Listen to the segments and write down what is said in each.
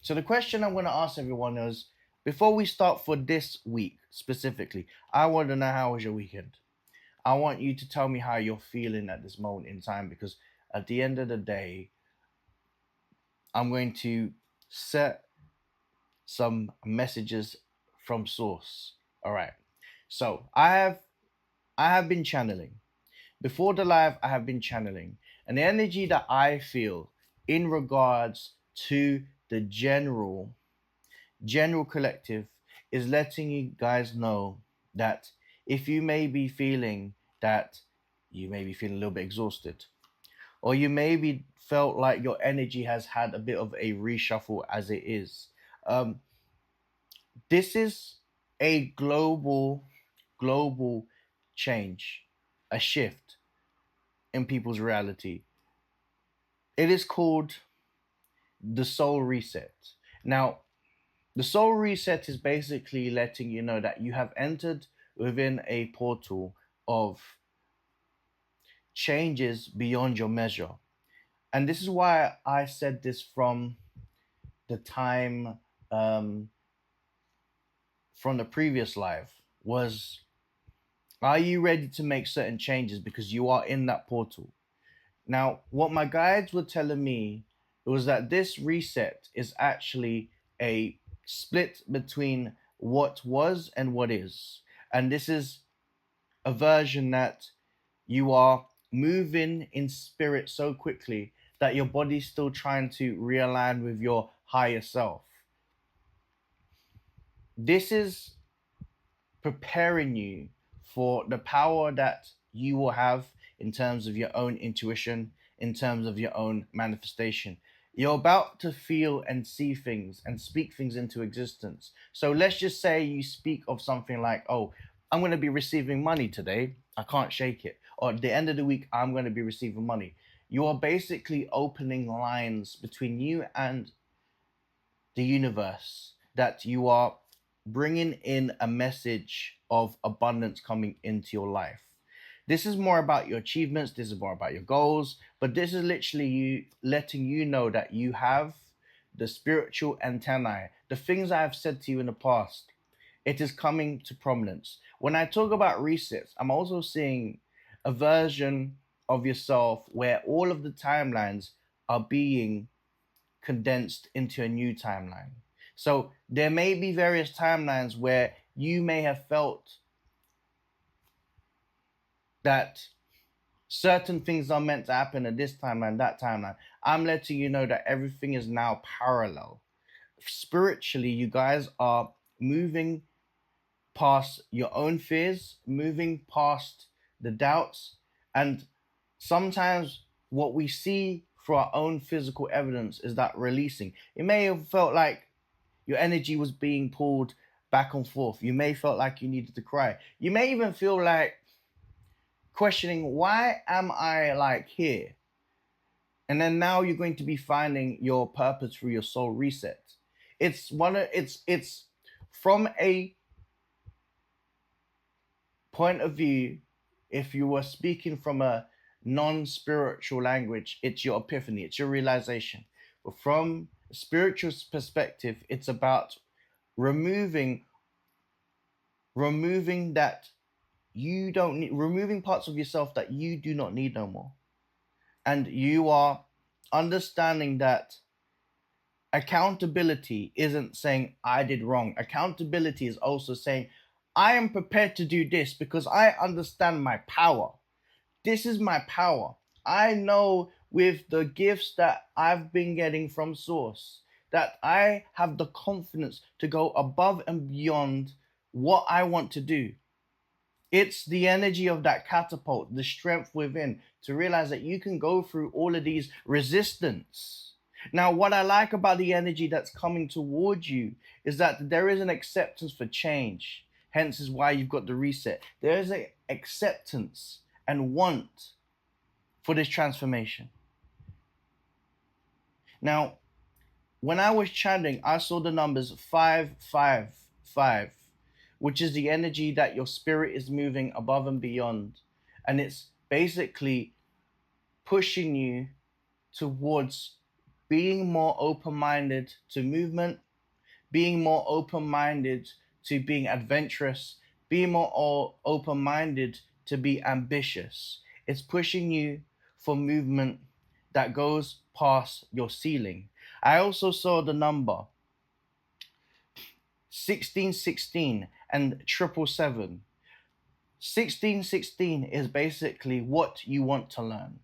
So the question I'm going to ask everyone is, before we start for this week specifically, I want to know, how was your weekend? I want you to tell me how you're feeling at this moment in time, because at the end of the day, I'm going to set some messages from source. All right. So I have been channeling. Before the live, I have been channeling. And the energy that I feel in regards to the general collective is letting you guys know that if you may be feeling that you may be feeling a little bit exhausted, or you maybe felt like your energy has had a bit of a reshuffle as it is, um, this is a global change, a shift in people's reality. It is called the soul reset. Now, the soul reset is basically letting you know that you have entered within a portal of changes beyond your measure. And this is why I said this from the time, um, from the previous live, was, are you ready to make certain changes because you are in that portal? Now, what my guides were telling me was that this reset is actually a split between what was and what is. And this is a version that you are moving in spirit so quickly that your body's still trying to realign with your higher self. This is preparing you for the power that you will have in terms of your own intuition, in terms of your own manifestation. You're about to feel and see things and speak things into existence. So let's just say you speak of something like, oh, I'm going to be receiving money today. I can't shake it. Or at the end of the week, I'm going to be receiving money. You are basically opening lines between you and the universe, that you are bringing in a message of abundance coming into your life. This is more about your achievements, this is more about your goals, but this is literally you letting you know that you have the spiritual antennae, the things I have said to you in the past. It is coming to prominence. When I talk about resets, I'm also seeing a version of yourself where all of the timelines are being condensed into a new timeline. So there may be various timelines where you may have felt that certain things are meant to happen at this timeline, that timeline. I'm letting you know that everything is now parallel. Spiritually, you guys are moving past your own fears, moving past the doubts, and sometimes what we see for our own physical evidence is that releasing. It may have felt like your energy was being pulled back and forth. You may felt like you needed to cry. You may even feel like questioning, why am I like here? And then now you're going to be finding your purpose through your soul reset. It's from a point of view, if you were speaking from a non-spiritual language, it's your epiphany, it's your realization. But from a spiritual perspective, it's about removing removing that you don't need, removing parts of yourself that you do not need no more. And you are understanding that accountability isn't saying I did wrong. Accountability is also saying I am prepared to do this because I understand my power. This is my power. I know with the gifts that I've been getting from Source that I have the confidence to go above and beyond what I want to do. It's the energy of that catapult, the strength within, to realize that you can go through all of these resistance. Now, what I like about the energy that's coming towards you is that there is an acceptance for change. Hence is why you've got the reset. There is an acceptance and want for this transformation. Now, when I was chanting, I saw the numbers 555, which is the energy that your spirit is moving above and beyond. And it's basically pushing you towards being more open-minded to movement, being more open-minded to being adventurous, being more open-minded to be ambitious. It's pushing you for movement that goes past your ceiling. I also saw the number 1616 and 777. 1616 is basically what you want to learn.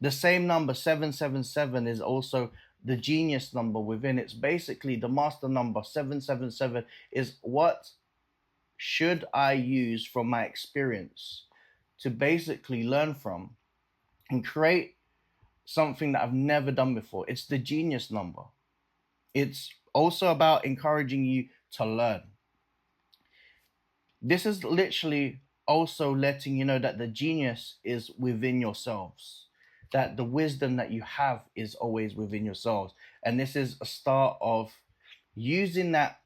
The same number 777 is also the genius number within. It's basically the master number. 777 is what should I use from my experience to basically learn from and create something that I've never done before. It's the genius number. It's also about encouraging you to learn. This is literally also letting you know that the genius is within yourselves, that the wisdom that you have is always within yourselves. And this is a start of using that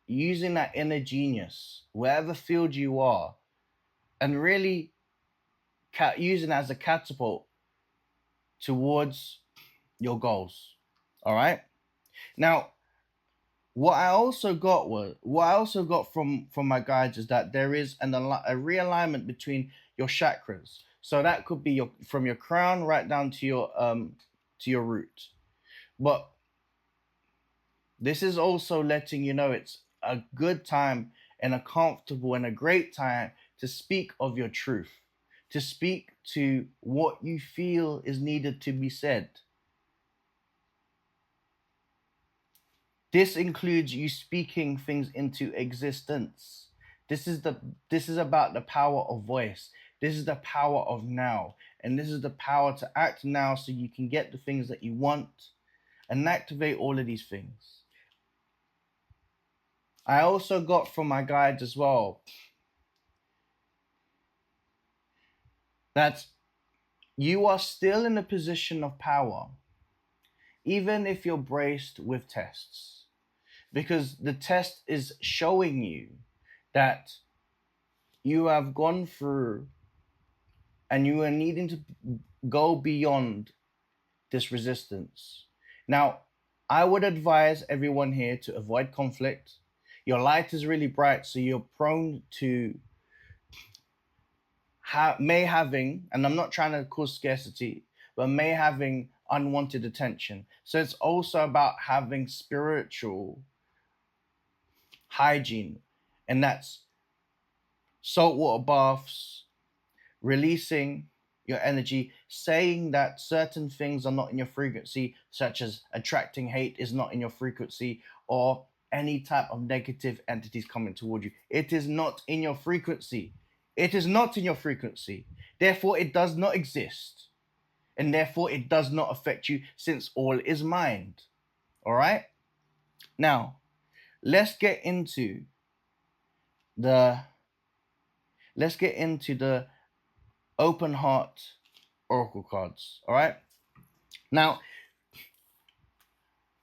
inner genius, wherever field you are, and really using it as a catapult towards your goals. All right. Now, what I also got from my guides is that there is a realignment between your chakras. So that could be from your crown right down to your root. But this is also letting you know it's a good time and a comfortable and a great time to speak of your truth, to speak to what you feel is needed to be said. This includes you speaking things into existence. This is about the power of voice. This is the power of now. And this is the power to act now so you can get the things that you want and activate all of these things. I also got from my guides as well that you are still in a position of power, even if you're braced with tests. Because the test is showing you that you have gone through and you are needing to go beyond this resistance. Now, I would advise everyone here to avoid conflict. Your light is really bright, so you're prone to having, and I'm not trying to cause scarcity, but may having unwanted attention. So it's also about having spiritual hygiene, and that's saltwater baths, releasing your energy, saying that certain things are not in your frequency, such as attracting hate is not in your frequency, or any type of negative entities coming toward you. It is not in your frequency. It is not in your frequency. Therefore, it does not exist. And therefore, it does not affect you, since all is mind. All right? Now, let's get into the open heart oracle cards. All right? Now,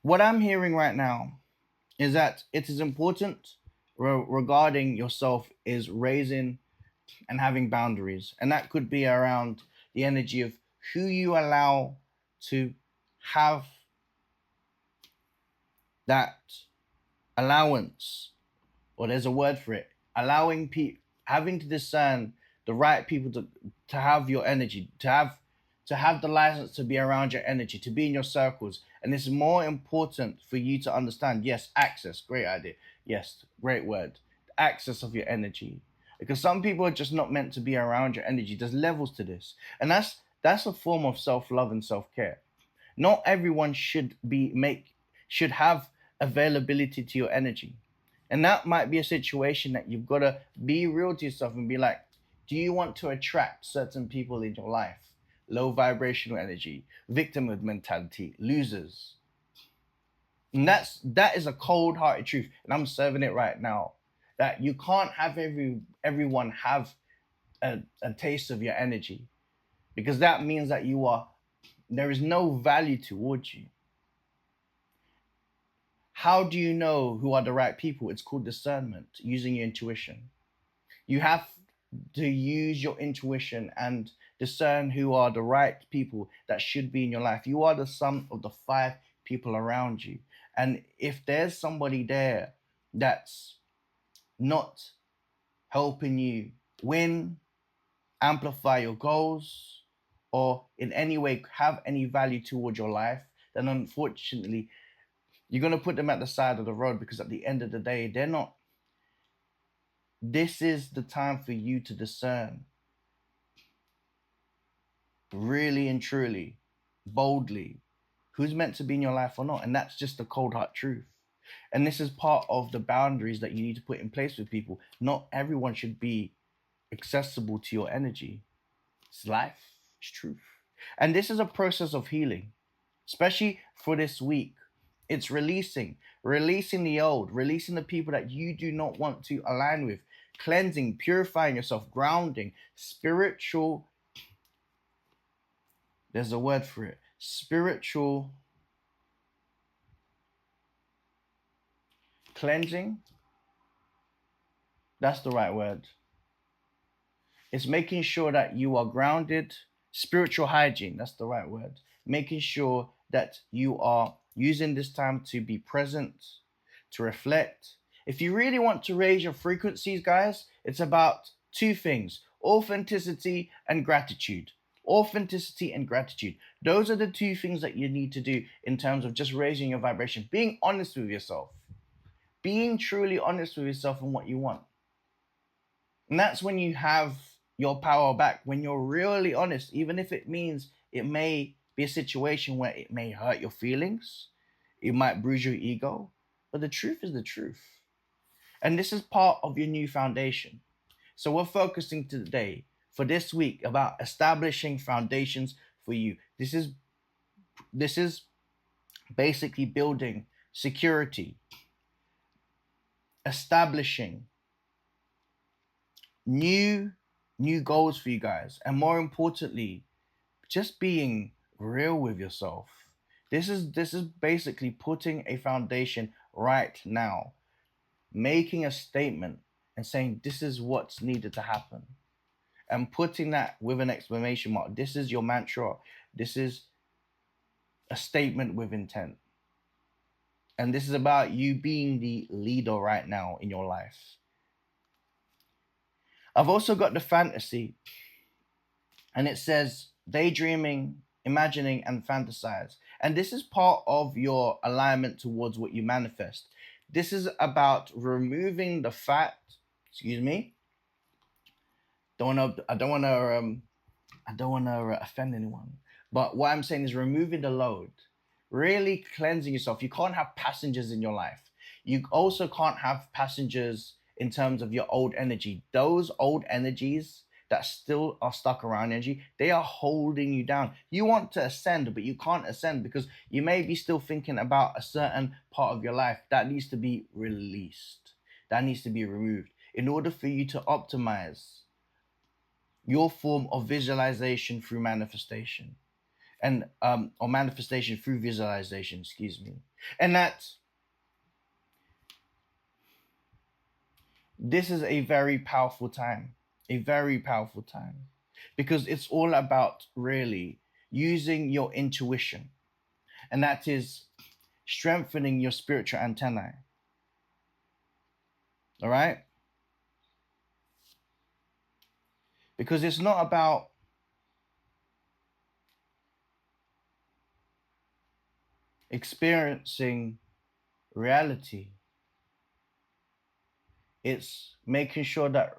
what I'm hearing right now is that it is important regarding yourself is raising and having boundaries, and that could be around the energy of who you allow to have that allowance, or there's a word for it, allowing people, having to discern the right people to have your energy, to have the license to be around your energy, to be in your circles. And it's more important for you to understand, yes, access, great idea, yes, great word, access of your energy, because some people are just not meant to be around your energy. There's levels to this, and that's a form of self-love and self-care. Not everyone should have availability to your energy. And that might be a situation that you've got to be real to yourself and be like, do you want to attract certain people in your life? Low vibrational energy, victimhood mentality, losers. And that is a cold-hearted truth, and I'm serving it right now. That you can't have everyone have a taste of your energy, because that means that there is no value towards you. How do you know who are the right people? It's called discernment, using your intuition. You have to use your intuition and discern who are the right people that should be in your life. You are the sum of the 5 people around you. And if there's somebody there that's not helping you win, amplify your goals, or in any way have any value towards your life, then unfortunately, you're going to put them at the side of the road, because at the end of the day, they're not. This is the time for you to discern really and truly, boldly, who's meant to be in your life or not. And that's just the cold hard truth. And this is part of the boundaries that you need to put in place with people. Not everyone should be accessible to your energy. It's life, it's truth. And this is a process of healing, especially for this week. It's releasing the old, releasing the people that you do not want to align with, cleansing, purifying yourself, grounding, spiritual. There's a word for it. Spiritual cleansing. That's the right word. It's making sure that you are grounded. Spiritual hygiene. That's the right word. Making sure that you are using this time to be present, to reflect. If you really want to raise your frequencies, guys, it's about 2 things: authenticity and gratitude. Authenticity and gratitude. Those are the 2 things that you need to do in terms of just raising your vibration. Being honest with yourself. Being truly honest with yourself and what you want. And that's when you have your power back, when you're really honest, even if it means it may be a situation where it may hurt your feelings, it might bruise your ego, but the truth is the truth. And this is part of your new foundation. So we're focusing today for this week about establishing foundations for you. This is basically building security, establishing new goals for you guys, and more importantly, just being real with yourself. This is basically putting a foundation right now, making a statement and saying this is what's needed to happen, and putting that with an exclamation mark. This is your mantra. This is a statement with intent. And this is about you being the leader right now in your life. I've also got the fantasy, and it says daydreaming, imagining, and fantasize. And this is part of your alignment towards what you manifest. This is about removing the fact, excuse me. I don't want to offend anyone. But what I'm saying is removing the load, really cleansing yourself. You can't have passengers in your life. You also can't have passengers in terms of your old energy. Those old energies that still are stuck around energy, they are holding you down. You want to ascend, but you can't ascend because you may be still thinking about a certain part of your life that needs to be released, that needs to be removed in order for you to optimize your form of visualization through manifestation, and or manifestation through visualization, excuse me. And that this is a very powerful time, because it's all about really using your intuition, and that is strengthening your spiritual antennae. All right? Because it's not about experiencing reality. It's making sure that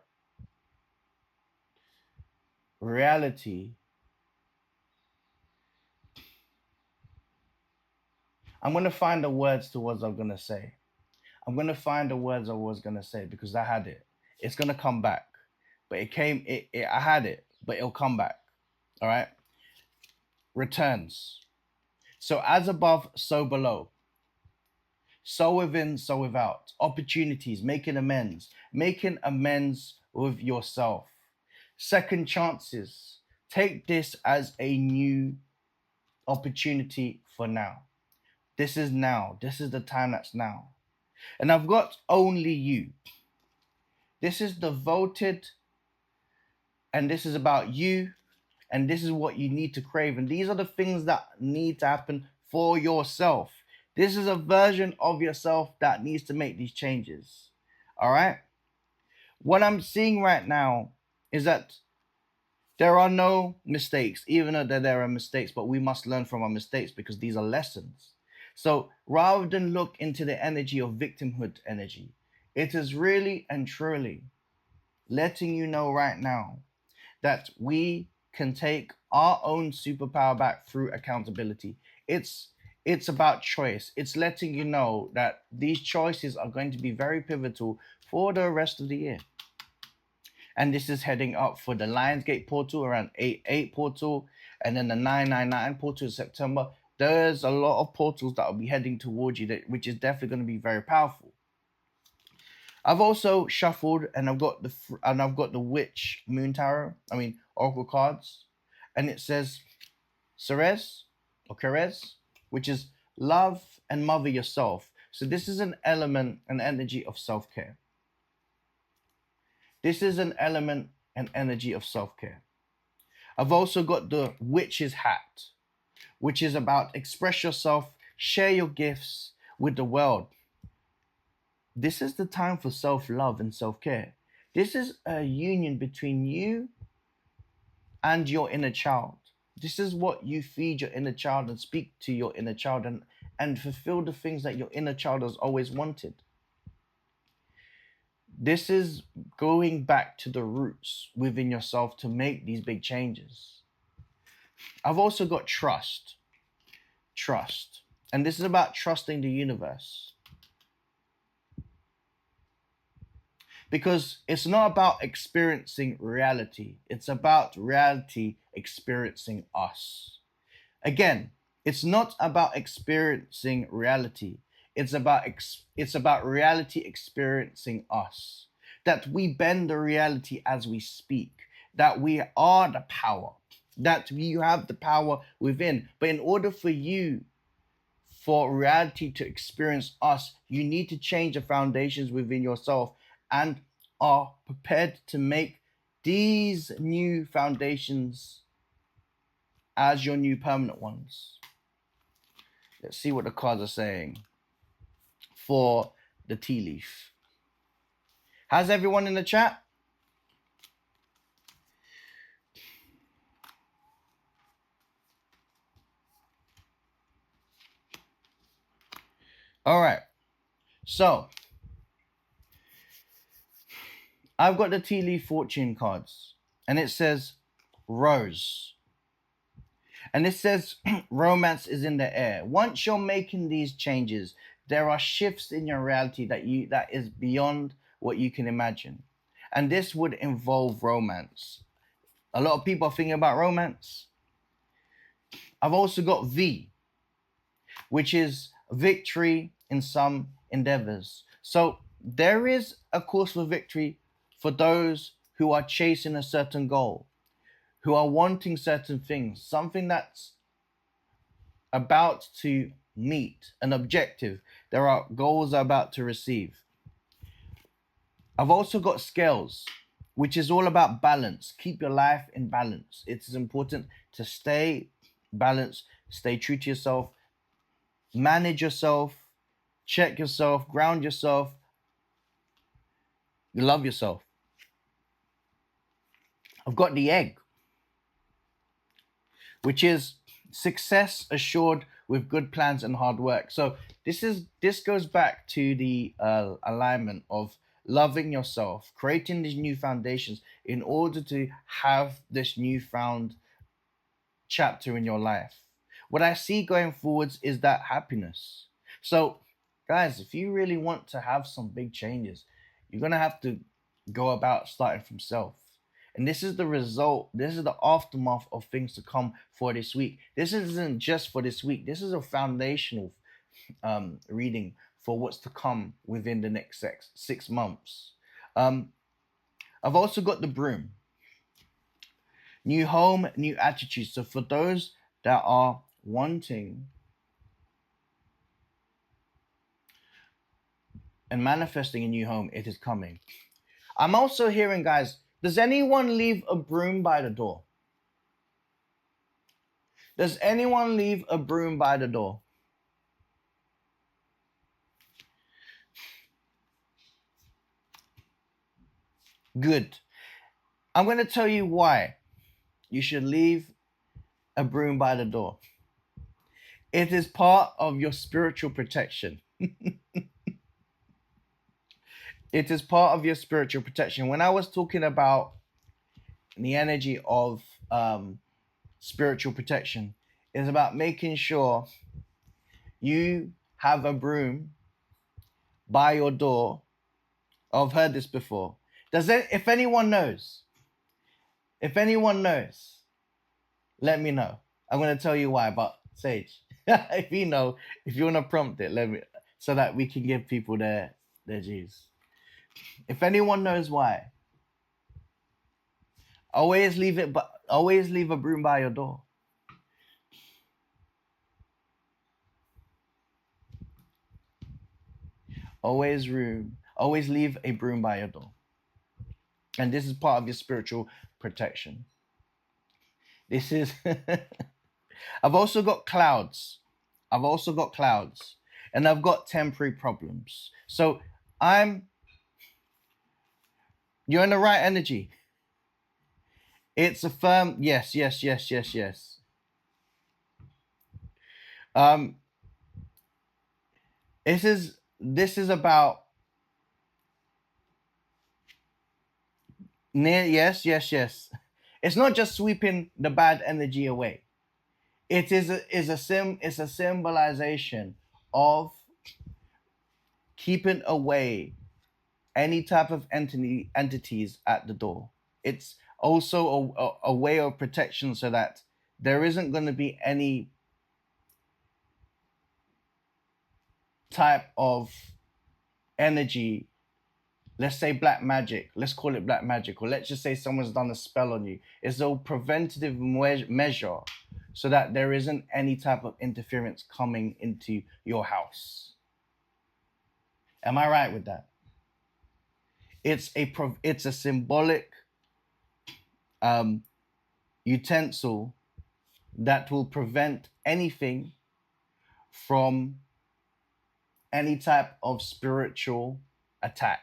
reality, I'm going to find the words to what I'm going to say. Because I had it. It's going to come back. But I had it, but it'll come back. All right? Returns. So as above, so below. So within, so without. Opportunities, making amends with yourself. Second chances. Take this as a new opportunity for now. This is now. This is the time that's now. And I've got only you. This is devoted, and this is about you and this is what you need to crave, and these are the things that need to happen for yourself. This is a version of yourself that needs to make these changes. All right, what I'm seeing right now is that there are no mistakes, even though there are mistakes, but we must learn from our mistakes because these are lessons. So rather than look into the energy of victimhood energy, it is really and truly letting you know right now that we can take our own superpower back through accountability. It's about choice. It's letting you know that these choices are going to be very pivotal for the rest of the year. And this is heading up for the Lionsgate portal around 8/8 portal, and then the 9/9/9 portal in September. There's a lot of portals that will be heading towards you, which is definitely going to be very powerful. I've also shuffled, and I've got the Witch Moon Tarot. I mean Oracle cards, and it says Ceres or Ceres, which is love and mother yourself. So this is an element, an energy of self-care. This is an element and energy of self-care. I've also got the Witch's Hat, which is about express yourself, share your gifts with the world. This is the time for self-love and self-care. This is a union between you and your inner child. This is what you feed your inner child and speak to your inner child, and fulfill the things that your inner child has always wanted. This is going back to the roots within yourself to make these big changes. I've also got trust. Trust. And this is about trusting the universe. Because it's not about experiencing reality, it's about reality experiencing us. Again, it's not about experiencing reality. It's about reality experiencing us. That we bend the reality as we speak. That we are the power. That you have the power within. But in order for reality to experience us, you need to change the foundations within yourself and are prepared to make these new foundations as your new permanent ones. Let's see what the cards are saying for the tea leaf. How's everyone in the chat? All right. So I've got the tea leaf fortune cards, and it says rose. And it says romance is in the air. Once you're making these changes, there are shifts in your reality that is beyond what you can imagine. And this would involve romance. A lot of people are thinking about romance. I've also got V, which is victory in some endeavors. So there is a course for victory for those who are chasing a certain goal, who are wanting certain things, something that's about to meet an objective. There are goals about to receive. I've also got scales, which is all about balance. Keep your life in balance. It is important to stay balanced, stay true to yourself, manage yourself, check yourself, ground yourself, you love yourself. I've got the egg, which is success assured with good plans and hard work. So this goes back to the alignment of loving yourself, creating these new foundations in order to have this newfound chapter in your life. What I see going forwards is that happiness. So, guys, if you really want to have some big changes, you're going to have to go about starting from self. And this is the result, this is the aftermath of things to come for this week. This isn't just for this week, this is a foundational reading for what's to come within the next 6 months. I've also got the broom. New home, new attitude. So for those that are wanting and manifesting a new home, it is coming. I'm also hearing, guys, does anyone leave a broom by the door? Does anyone leave a broom by the door? Good. I'm going to tell you why you should leave a broom by the door. It is part of your spiritual protection. It is part of your spiritual protection. When I was talking about the energy of spiritual protection, it's about making sure you have a broom by your door. I've heard this before. If anyone knows, let me know. I'm going to tell you why, but Sage, if you know, if you want to prompt it, let me, so that we can give people their G's. If anyone knows why, always leave a broom by your door. Always leave a broom by your door. And this is part of your spiritual protection. This is I've also got clouds. And I've got temporary problems. So you're in the right energy. It's a firm yes. This is about yes. It's not just sweeping the bad energy away. It's a symbolization of keeping away any type of entities at the door. It's also a way of protection so that there isn't going to be any type of energy. Let's say black magic. Let's call it black magic. Or let's just say someone's done a spell on you. It's a preventative measure so that there isn't any type of interference coming into your house. Am I right with that? It's a symbolic utensil that will prevent anything from any type of spiritual attack.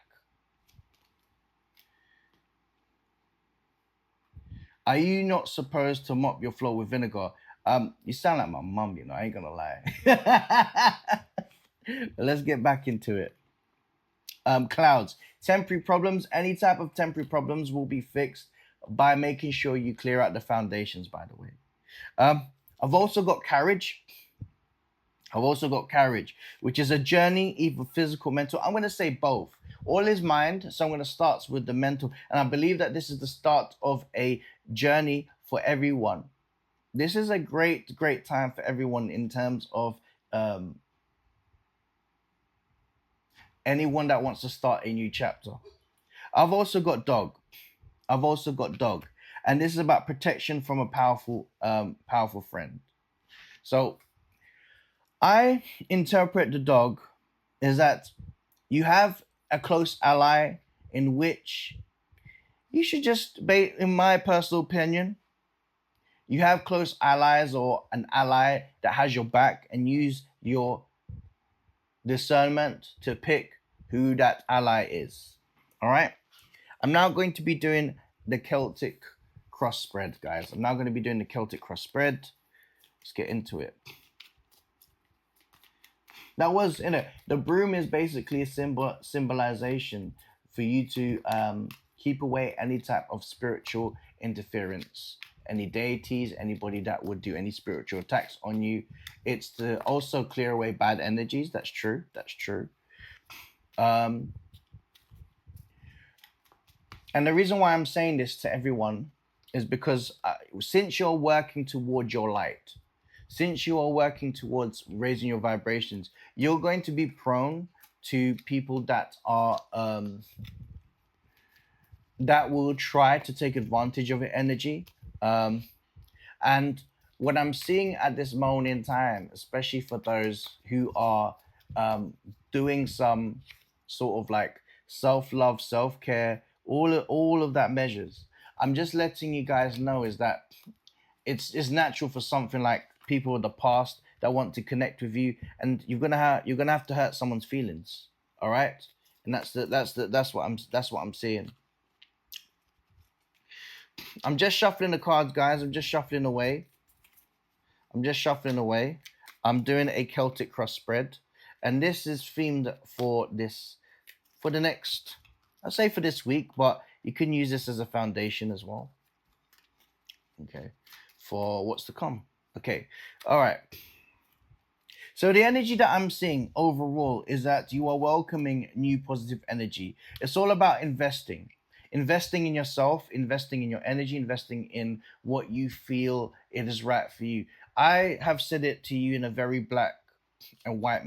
Are you not supposed to mop your floor with vinegar? You sound like my mum, you know, I ain't gonna lie. But let's get back into it. Clouds. Temporary problems. Any type of temporary problems will be fixed by making sure you clear out the foundations, by the way. I've also got carriage. Which is a journey, either physical, mental. I'm going to say both. All is mind, so I'm going to start with the mental. And I believe that this is the start of a journey for everyone. This is a great time for everyone in terms of anyone that wants to start a new chapter. I've also got dog. And this is about protection from a powerful friend. So I interpret the dog is that you have a close ally in which you should just be, in my personal opinion, you have close allies or an ally that has your back and use your discernment to pick who that ally is. All right. I'm now going to be doing the Celtic cross spread, guys. Let's get into it. That was, the broom is basically a symbolization for you to keep away any type of spiritual interference, any deities, anybody that would do any spiritual attacks on you. It's to also clear away bad energies. That's true. And the reason why I'm saying this to everyone is because since you're working towards your light, since you are working towards raising your vibrations, you're going to be prone to people that are that will try to take advantage of your energy. And what I'm seeing at this moment in time, especially for those who are doing some sort of like self-love, self-care, all of that measures, I'm just letting you guys know is that it's natural for something like people of the past that want to connect with you, and you're gonna have to hurt someone's feelings. All right, and that's what I'm seeing. I'm just shuffling the cards, guys. I'm just shuffling away. I'm just shuffling away. I'm doing a Celtic cross spread, and this is themed for the next, I'll say for this week, but you can use this as a foundation as well. Okay, for what's to come. Okay, all right. So the energy that I'm seeing overall is that you are welcoming new positive energy. It's all about investing in yourself, investing in your energy, investing in what you feel it is right for you. I have said it to you in a very black and white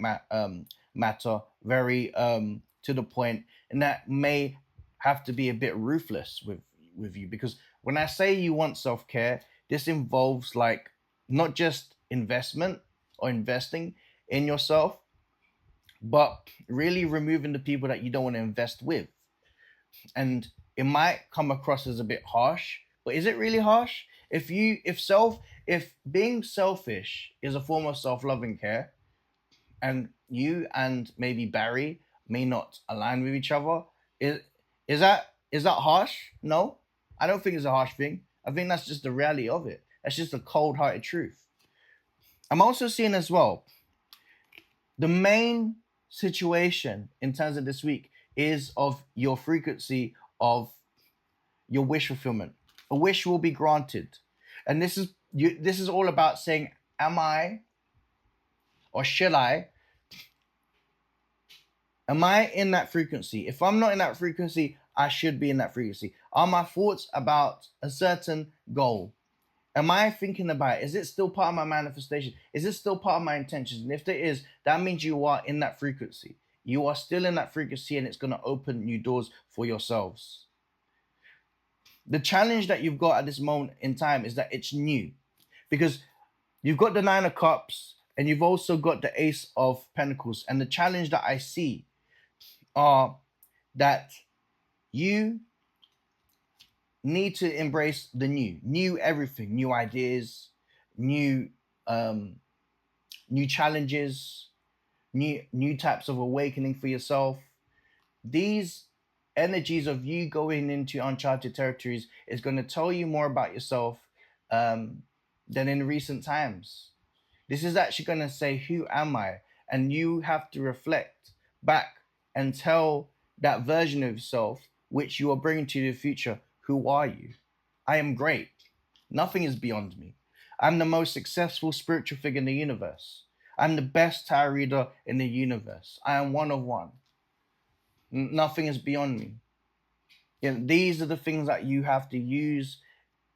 matter, very to the point, and that may have to be a bit ruthless with you, because when I say you want self care, this involves like not just investment or investing in yourself, but really removing the people that you don't want to invest with. And it might come across as a bit harsh, but is it really harsh? If being selfish is a form of self-loving care, and you and maybe Barry may not align with each other, is is that harsh? No, I don't think it's a harsh thing. I think that's just the reality of it. That's just a cold-hearted truth. I'm also seeing as well, the main situation in terms of this week is of your frequency of your wish fulfillment. A wish will be granted, and this is all about saying, am I, or should I, am I in that frequency? If I'm not in that frequency, I should be in that frequency. Are my thoughts about a certain goal? Am I thinking about it? Is it still part of my manifestation? Is it still part of my intentions? And if there is, that means you are in that frequency. You are still in that frequency, and it's going to open new doors for yourselves. The challenge that you've got at this moment in time is that it's new, because you've got the Nine of Cups and you've also got the Ace of Pentacles. And the challenge that I see are that you need to embrace the new everything, new ideas, new new challenges, new types of awakening for yourself. These energies of you going into uncharted territories is going to tell you more about yourself than in recent times. This is actually going to say, who am I? And you have to reflect back and tell that version of yourself, which you are bringing to the future, who are you? I am great. Nothing is beyond me. I'm the most successful spiritual figure in the universe. I'm the best tarot reader in the universe. I am one of one. Nothing is beyond me. These are the things that you have to use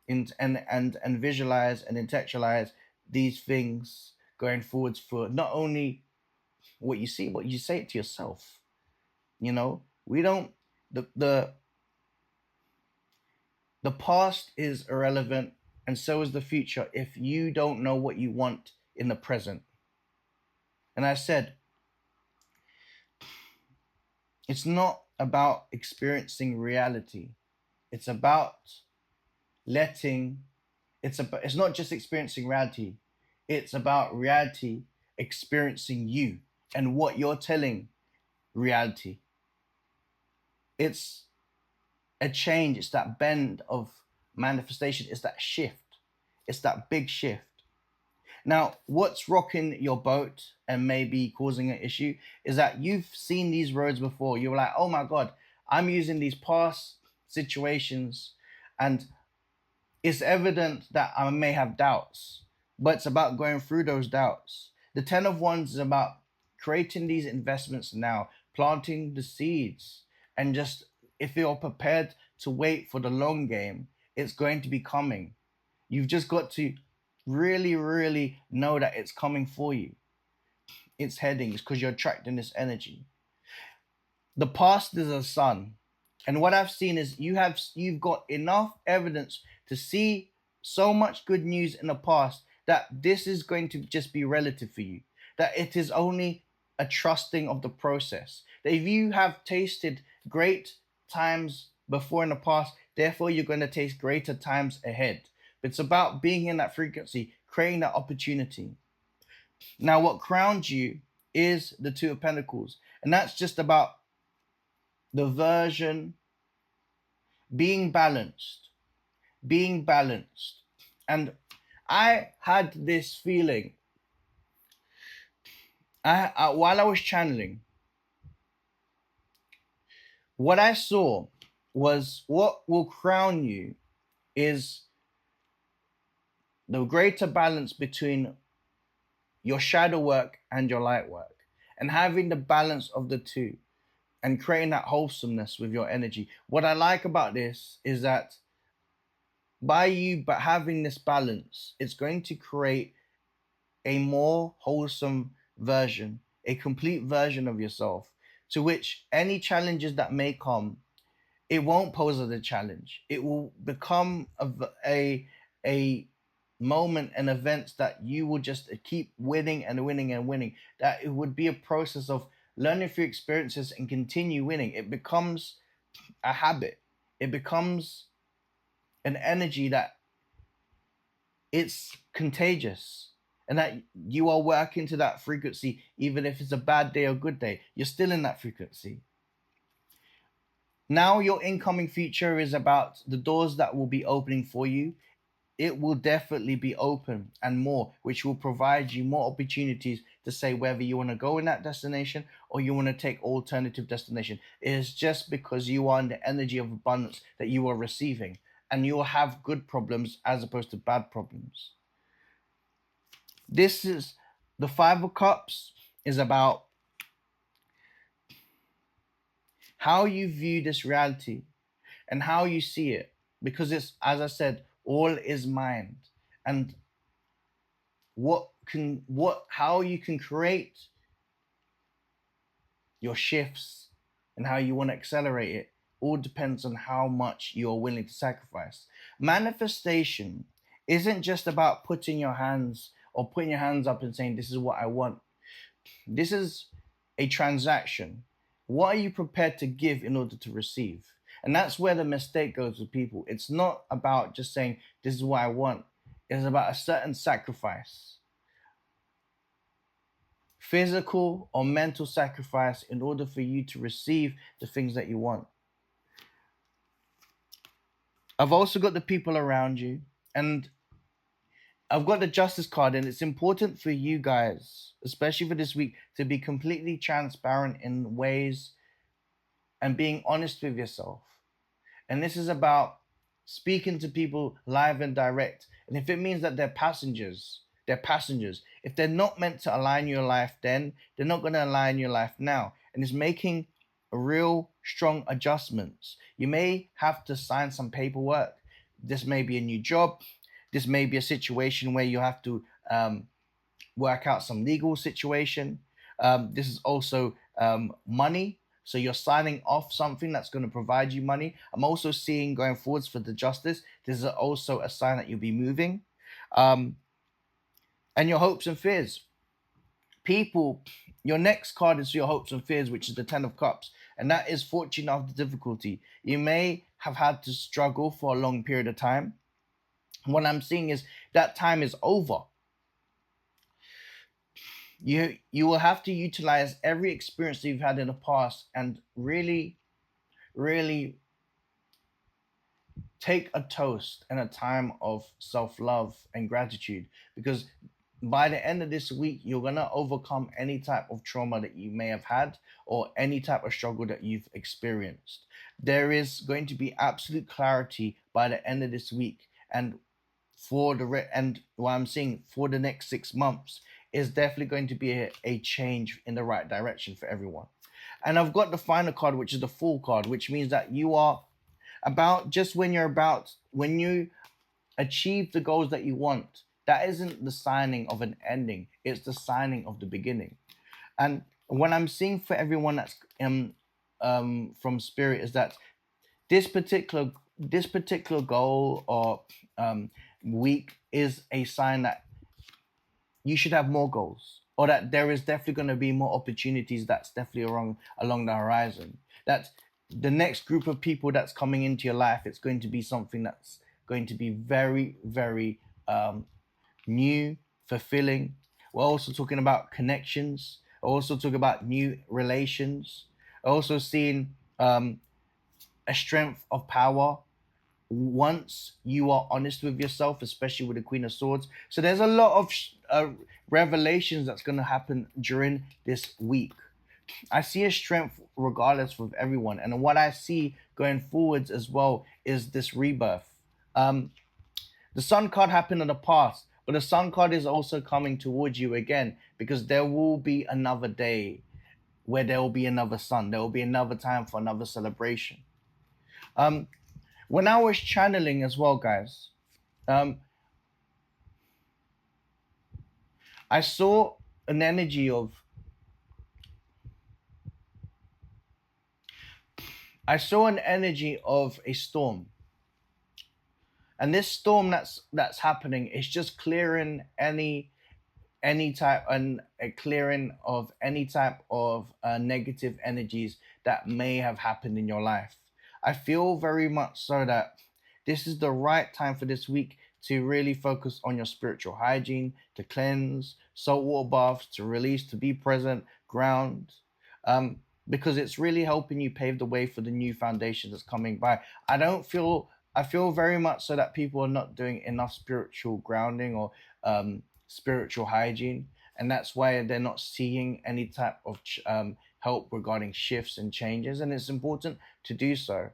and visualize and intellectualize these things going forwards, for not only what you see, but you say it to yourself. We don't the past is irrelevant, and so is the future if you don't know what you want in the present. And I said, it's not about experiencing reality. It's about letting it's not just experiencing reality. It's about reality experiencing you and what you're telling reality. It's a change. It's that bend of manifestation. It's that shift. It's that big shift. Now, what's rocking your boat and maybe causing an issue is that you've seen these roads before. You're like, oh my God, I'm using these past situations, and it's evident that I may have doubts, but it's about going through those doubts. The Ten of Wands is about creating these investments now, planting the seeds, and just, if you're prepared to wait for the long game, it's going to be coming. You've just got to really, really know that it's coming for you. It's heading. It's because you're attracting this energy. The past is a sun, and what I've seen is you've got enough evidence to see so much good news in the past that this is going to just be relative for you. That it is only a trusting of the process. That if you have tasted great times before in the past, therefore you're going to taste greater times ahead. It's about being in that frequency, creating that opportunity. Now, what crowns you is the Two of Pentacles. And that's just about the version, being balanced, being balanced. And I had this feeling, while I was channeling, what I saw was what will crown you is the greater balance between your shadow work and your light work, and having the balance of the two and creating that wholesomeness with your energy. What I like about this is that by you but having this balance, it's going to create a more wholesome version, a complete version of yourself, to which any challenges that may come, it won't pose as a challenge. It will become a moment and events that you will just keep winning and winning and winning. That it would be a process of learning through experiences and continue winning. It becomes a habit. It becomes an energy that it's contagious, and that you are working to that frequency. Even if it's a bad day or good day, you're still in that frequency. Now your incoming future is about the doors that will be opening for you. It will definitely be open and more, which will provide you more opportunities to say whether you want to go in that destination or you want to take alternative destination. It is just because you are in the energy of abundance that you are receiving, and you will have good problems as opposed to bad problems. This is the Five of Cups is about how you view this reality and how you see it, because it's, as I said, all is mind. And how you can create your shifts and how you want to accelerate it all depends on how much you're willing to sacrifice. Manifestation isn't just about putting your hands up and saying, this is what I want. This is a transaction. What are you prepared to give in order to receive? And that's where the mistake goes with people. It's not about just saying, this is what I want. It's about a certain sacrifice, physical or mental sacrifice, in order for you to receive the things that you want. I've also got the people around you, and I've got the Justice card, and it's important for you guys, especially for this week, to be completely transparent in ways and being honest with yourself. And this is about speaking to people live and direct. And if it means that they're passengers, they're passengers. If they're not meant to align your life then, they're not going to align your life now. And it's making a real strong adjustments. You may have to sign some paperwork. This may be a new job. This may be a situation where you have to work out some legal situation. This is also money. So you're signing off something that's going to provide you money. I'm also seeing going forwards for the Justice, this is also a sign that you'll be moving. And your hopes and fears. People, your next card is your hopes and fears, which is the Ten of Cups. And that is fortune after difficulty. You may have had to struggle for a long period of time. What I'm seeing is that time is over. You will have to utilize every experience that you've had in the past and really take a toast and a time of self-love and gratitude, because by the end of this week you're going to overcome any type of trauma that you may have had or any type of struggle that you've experienced. There is going to be absolute clarity by the end of this week, and what I'm seeing for the next 6 months is definitely going to be a change in the right direction for everyone. And I've got the final card, which is the Fool card, which means that you are about, just when you achieve the goals that you want, that isn't the signing of an ending, it's the signing of the beginning. And what I'm seeing for everyone that's from Spirit is that this particular goal or week is a sign that you should have more goals, or that there is definitely going to be more opportunities that's definitely along the horizon. That the next group of people that's coming into your life, it's going to be something that's going to be very, very new, fulfilling. We're also talking about connections. We're also talking about new relations. Also seeing a strength of power once you are honest with yourself, especially with the Queen of Swords. So there's a lot of revelations that's going to happen during this week. I see a strength regardless with everyone, and what I see going forwards as well is this rebirth. Um, the Sun card happened in the past, but the Sun card is also coming towards you again because there will be another day where there will be another sun. There will be another time for another celebration. Um, when I was channeling as well, guys, um, I saw an energy of a storm, and this storm that's happening is just clearing any type and a clearing of any type of negative energies that may have happened in your life. I feel very much so that this is the right time for this week to really focus on your spiritual hygiene, to cleanse, saltwater baths, to release, to be present, ground, um, because it's really helping you pave the way for the new foundation that's coming by. I feel very much so that people are not doing enough spiritual grounding or spiritual hygiene, and that's why they're not seeing any type of help regarding shifts and changes. And it's important to do so.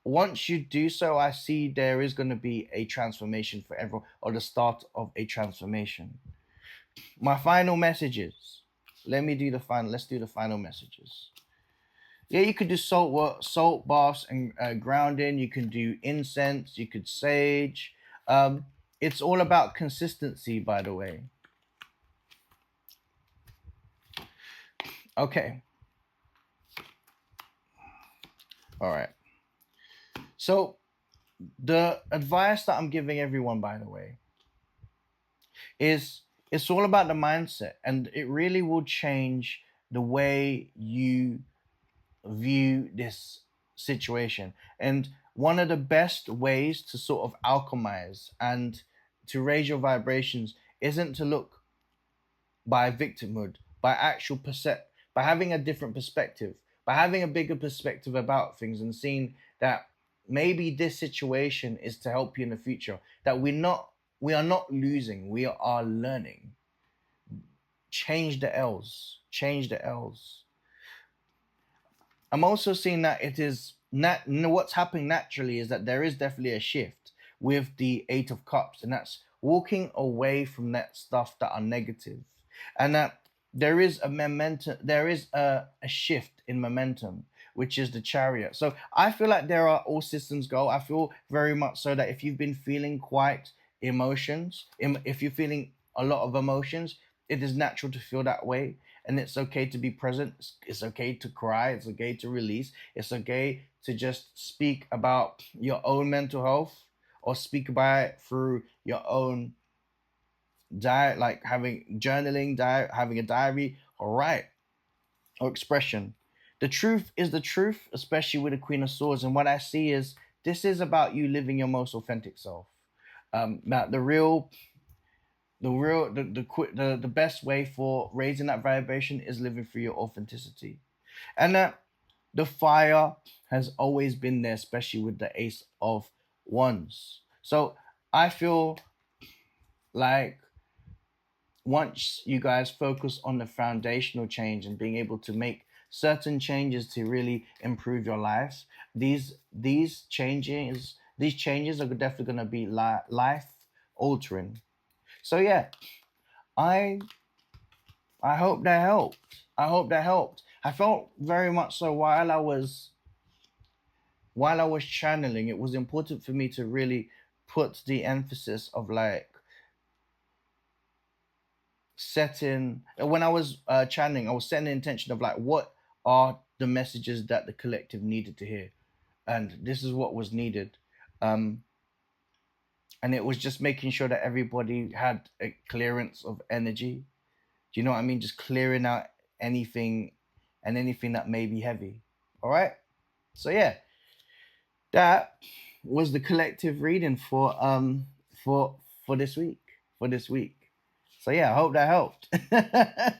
Once you do so, I see there is going to be a transformation for everyone, or the start of a transformation. My final messages. Let's do the final messages. Yeah, you could do salt baths and grounding. You can do incense. You could sage. It's all about consistency, by the way. Okay. All right. So the advice that I'm giving everyone, by the way, is it's all about the mindset, and it really will change the way you view this situation. And one of the best ways to sort of alchemize and to raise your vibrations isn't to look by victimhood, by actual by having a different perspective, by having a bigger perspective about things and seeing that maybe this situation is to help you in the future. That we are not losing, we are learning. Change the L's. Change the L's. I'm also seeing that it is what's happening naturally is that there is definitely a shift with the Eight of Cups, and that's walking away from that stuff that are negative, and that there is a momentum, there is a shift in momentum, which is the Chariot. So I feel like there are all systems go. I feel very much so that if you've been feeling quite emotions, if you're feeling a lot of emotions, it is natural to feel that way, and it's okay to be present. It's okay to cry. It's okay to release. It's okay to just speak about your own mental health, or speak about it through your own diet, like having journaling, diet, having a diary, or write, or expression. The truth is the truth, especially with the Queen of Swords. And what I see is this is about you living your most authentic self. Now, the best way for raising that vibration is living through your authenticity, and that the fire has always been there, especially with the Ace of Wands. So I feel like once you guys focus on the foundational change and being able to make certain changes to really improve your lives, these changes are definitely going to be life altering. So yeah, I I hope that helped. I hope that helped. I felt very much so while I was channeling, it was important for me to really put the emphasis of like setting when I was channeling, I was setting the intention of like what are the messages that the collective needed to hear, and this is what was needed. Um, and it was just making sure that everybody had a clearance of energy. Do you know what I mean? Just clearing out anything anything that may be heavy. All right. So yeah, that was the collective reading for this week. For this week. So yeah, I hope that helped.